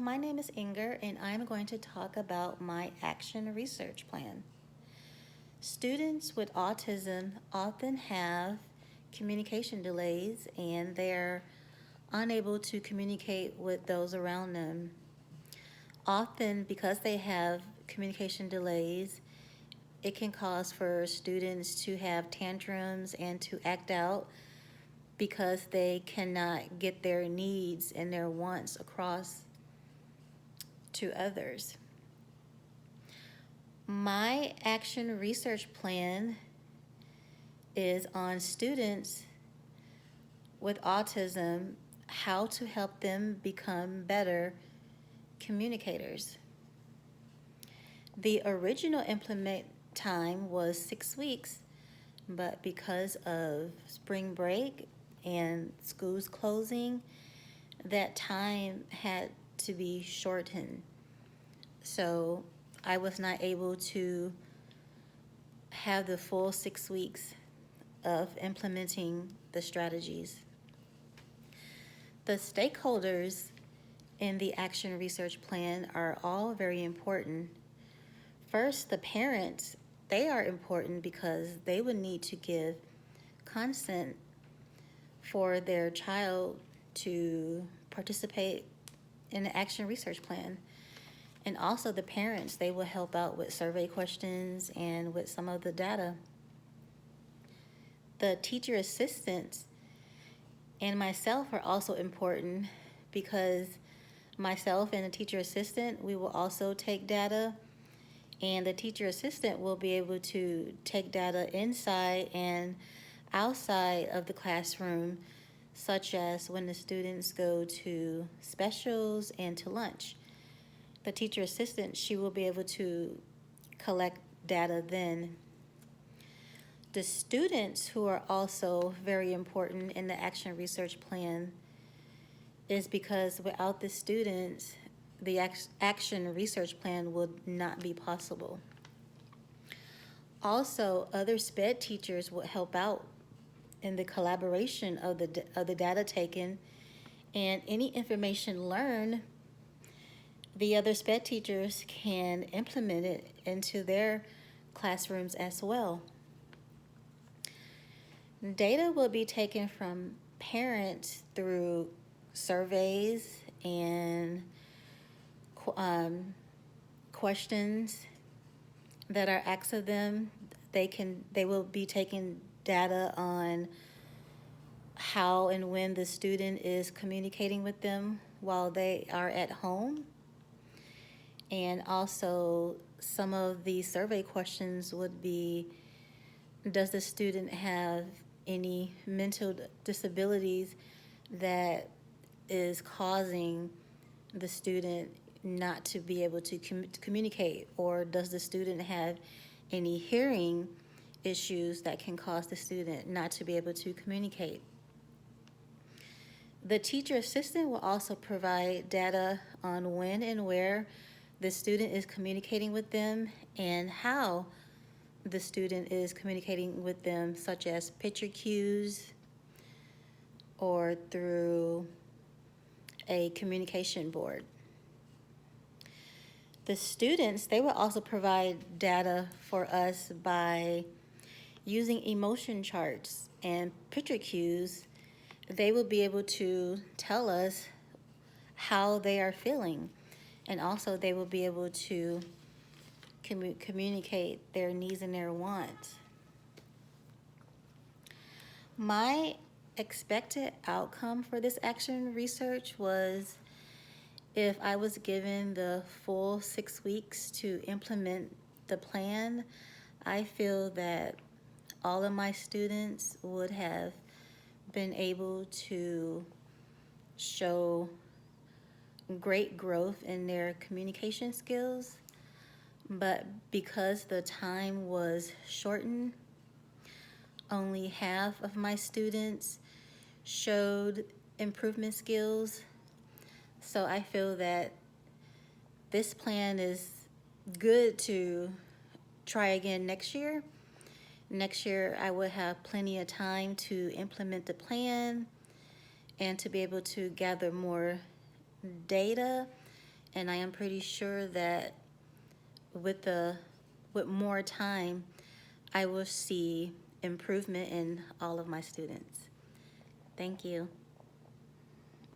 my name is Inger, and I'm going to talk about my action research plan. Students with autism often have communication delays and they're unable to communicate with those around them. Often, because they have communication delays, it can cause for students to have tantrums and to act out because they cannot get their needs and their wants across to others. My action research plan is on students with autism, how to help them become better communicators. The original implement time was 6 weeks, but because of spring break and schools closing, that time had to be shortened. So I was not able to have the full 6 weeks of implementing the strategies. The stakeholders in the action research plan are all very important. First, the parents, they are important because they would need to give consent for their child to participate in the action research plan. And also the parents, they will help out with survey questions and with some of the data. The teacher assistants and myself are also important because myself and the teacher assistant, we will also take data, and the teacher assistant will be able to take data inside and outside of the classroom, such as when the students go to specials and to lunch. The teacher assistant, she will be able to collect data then. The students, who are also very important in the action research plan, is because without the students, the action research plan would not be possible. Also, other SPED teachers will help out in the collaboration of the data taken, and any information learned, the other SPED teachers can implement it into their classrooms as well. Data will be taken from parents through surveys and questions that are asked of them. They will be taking data on how and when the student is communicating with them while they are at home. And also some of the survey questions would be, does the student have any mental disabilities that is causing the student not to be able to communicate? Or does the student have any hearing issues that can cause the student not to be able to communicate? The teacher assistant will also provide data on when and where the student is communicating with them and how the student is communicating with them, such as picture cues or through a communication board. The students, they will also provide data for us by using emotion charts and picture cues. They will be able to tell us how they are feeling, and also they will be able to communicate their needs and their wants. My expected outcome for this action research was, if I was given the full 6 weeks to implement the plan, I feel that all of my students would have been able to show great growth in their communication skills. But because the time was shortened, only half of my students showed improvement skills. So I feel that this plan is good to try again next year. Next year, I will have plenty of time to implement the plan and to be able to gather more data And I am pretty sure that with more time, I will see improvement in all of my students. Thank you.